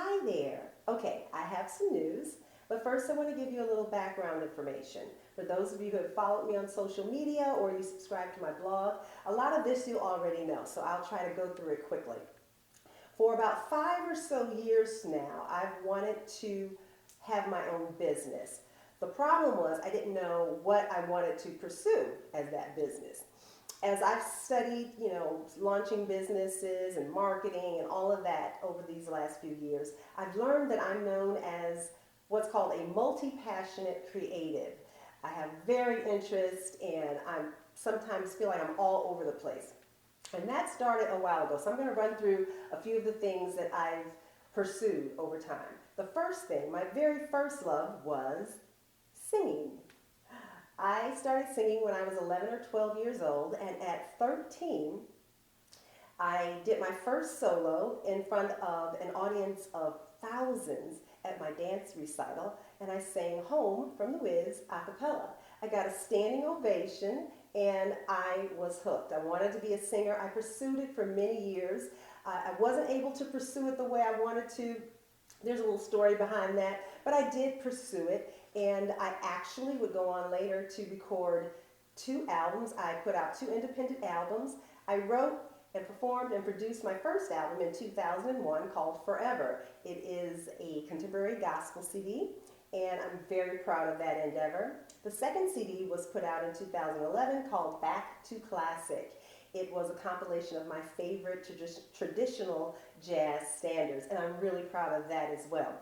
Hi there. Okay, I have some news, but first I want to give you a little background information. For those of you who have followed me on social media or you subscribe to my blog, a lot of this you already know, so I'll try to go through it quickly. For about 5 or so years now, I've wanted to have my own business. The problem was I didn't know what I wanted to pursue as that business. As I've studied, launching businesses and marketing and all of that over these last few years, I've learned that I'm known as what's called a multi-passionate creative. I have varied interests and I sometimes feel like I'm all over the place. And that started a while ago. So I'm going to run through a few of the things that I've pursued over time. The first thing, my very first love was singing. I started singing when I was 11 or 12 years old, and at 13, I did my first solo in front of an audience of thousands at my dance recital, and I sang Home from the Wiz a cappella. I got a standing ovation, and I was hooked. I wanted to be a singer. I pursued it for many years. I wasn't able to pursue it the way I wanted to. There's a little story behind that, but I did pursue it, and I actually would go on later to record 2 albums. I put out 2 independent albums. I wrote and performed and produced my first album in 2001 called Forever. It is a contemporary gospel CD, and I'm very proud of that endeavor. The second CD was put out in 2011 called Back to Classic. It was a compilation of my favorite traditional jazz standards, and I'm really proud of that as well.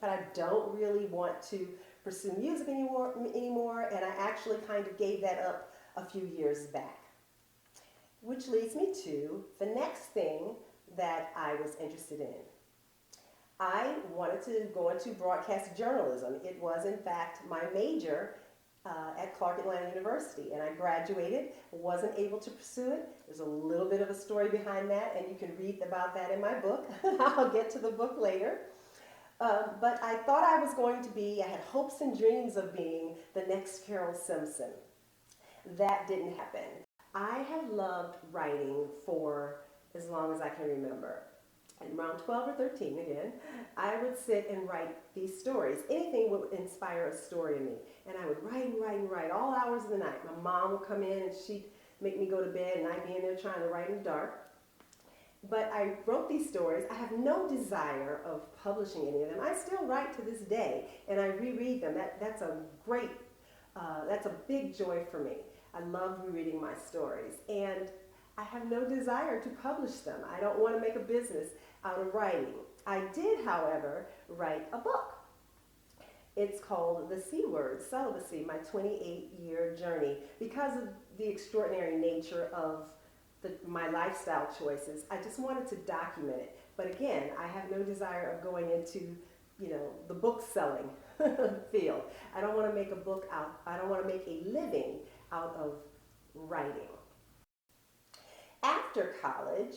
But I don't really want to pursue music anymore, and I actually kind of gave that up a few years back. Which leads me to the next thing that I was interested in. I wanted to go into broadcast journalism. It was, in fact, my major at Clark Atlanta University, and I graduated, wasn't able to pursue it. There's a little bit of a story behind that, and you can read about that in my book. I'll get to the book later. But I thought I was going to be, I had hopes and dreams of being the next Carol Simpson. That didn't happen. I have loved writing for as long as I can remember. And around 12 or 13 again, I would sit and write these stories. Anything would inspire a story in me. And I would write and write and write all hours of the night. My mom would come in and she'd make me go to bed and I'd be in there trying to write in the dark. But I wrote these stories. I have no desire of publishing any of them. I still write to this day and I reread them. That's a great, that's a big joy for me. I love rereading my stories. And I have no desire to publish them. I don't want to make a business out of writing. I did, however, write a book. It's called The C Word, Celibacy, My 28-Year Journey. Because of the extraordinary nature of my lifestyle choices, I just wanted to document it. But again, I have no desire of going into, the book selling field. I don't want to make a book out, I don't want to make a living out of writing. After college,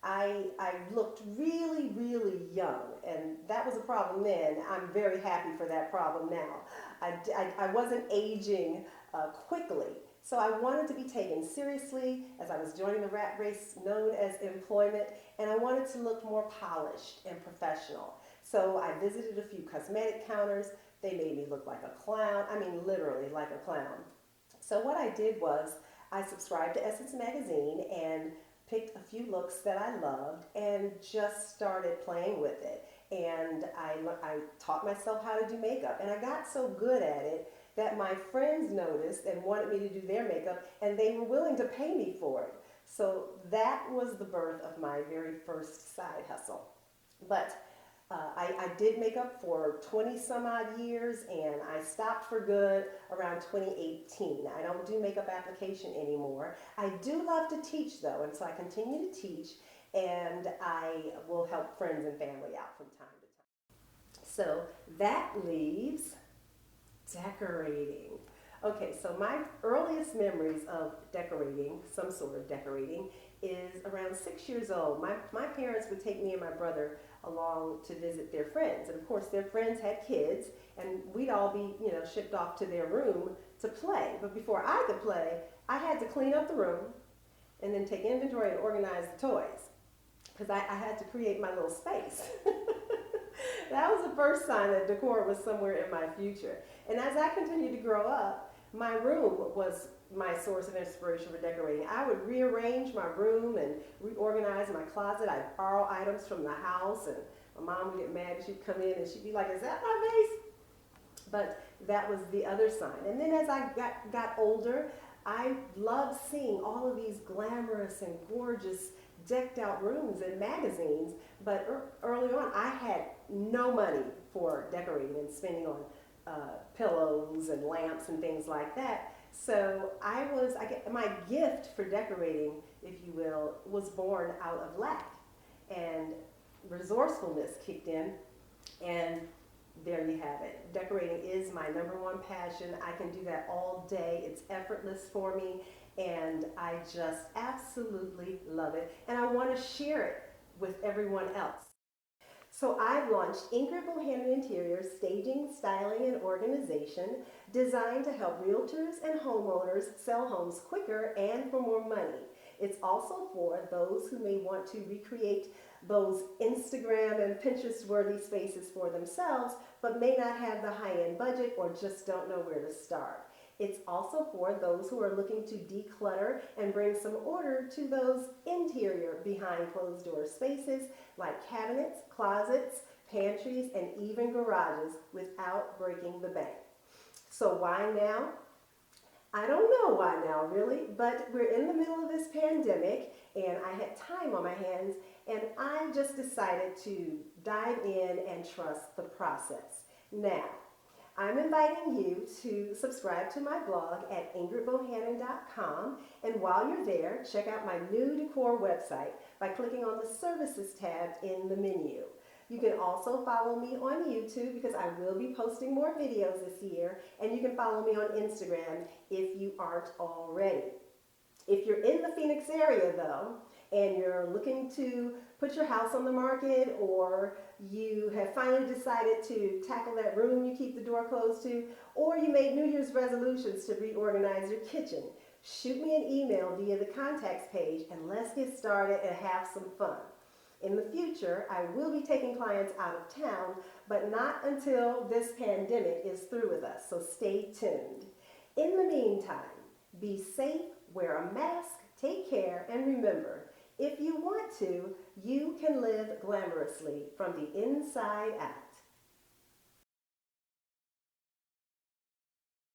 I looked really, really young, and that was a problem then. I'm very happy for that problem now. I wasn't aging quickly, so I wanted to be taken seriously as I was joining the rat race known as employment, and I wanted to look more polished and professional. So I visited a few cosmetic counters. They made me look like a clown. I mean, literally like a clown. So what I did was I subscribed to Essence Magazine and picked a few looks that I loved and just started playing with it. And I taught myself how to do makeup. And I got so good at it that my friends noticed and wanted me to do their makeup, and they were willing to pay me for it. So that was the birth of my very first side hustle. But I did makeup for 20 some odd years, and I stopped for good around 2018. I don't do makeup application anymore. I do love to teach though, and so I continue to teach, and I will help friends and family out from time to time. So that leaves decorating. Okay, so my earliest memories of decorating, some sort of decorating, is around 6 years old. My parents would take me and my brother along to visit their friends. And of course their friends had kids, and we'd all be, shipped off to their room to play. But before I could play, I had to clean up the room and then take inventory and organize the toys, because I had to create my little space. That was the first sign that decor was somewhere in my future. And as I continued to grow up, my room was my source of inspiration for decorating. I would rearrange my room and reorganize my closet. I'd borrow items from the house, and my mom would get mad. She'd come in and she'd be like, "Is that my vase?" But that was the other sign. And then as I got older, I loved seeing all of these glamorous and gorgeous decked out rooms in magazines. But early on, I had no money for decorating and spending on pillows and lamps and things like that. So my gift for decorating, if you will, was born out of lack. And resourcefulness kicked in, and there you have it. Decorating is my number one passion. I can do that all day. It's effortless for me, and I just absolutely love it. And I want to share it with everyone else. So I've launched Ingrid Bohannon Interiors Staging, Styling, and Organization, designed to help realtors and homeowners sell homes quicker and for more money. It's also for those who may want to recreate those Instagram and Pinterest-worthy spaces for themselves, but may not have the high-end budget or just don't know where to start. It's also for those who are looking to declutter and bring some order to those interior behind closed door spaces like cabinets, closets, pantries, and even garages without breaking the bank. So why now? I don't know why now, really, but we're in the middle of this pandemic and I had time on my hands, and I just decided to dive in and trust the process. Now, I'm inviting you to subscribe to my blog at ingridbohannon.com, and while you're there, check out my new decor website by clicking on the Services tab in the menu. You can also follow me on YouTube because I will be posting more videos this year, and you can follow me on Instagram if you aren't already. If you're in the Phoenix area though, and you're looking to put your house on the market, or you have finally decided to tackle that room you keep the door closed to, or you made New Year's resolutions to reorganize your kitchen, shoot me an email via the contacts page and let's get started and have some fun. In the future, I will be taking clients out of town, but not until this pandemic is through with us, so stay tuned. In the meantime, be safe, wear a mask, take care, and remember, if you want to, you can live glamorously from the inside out.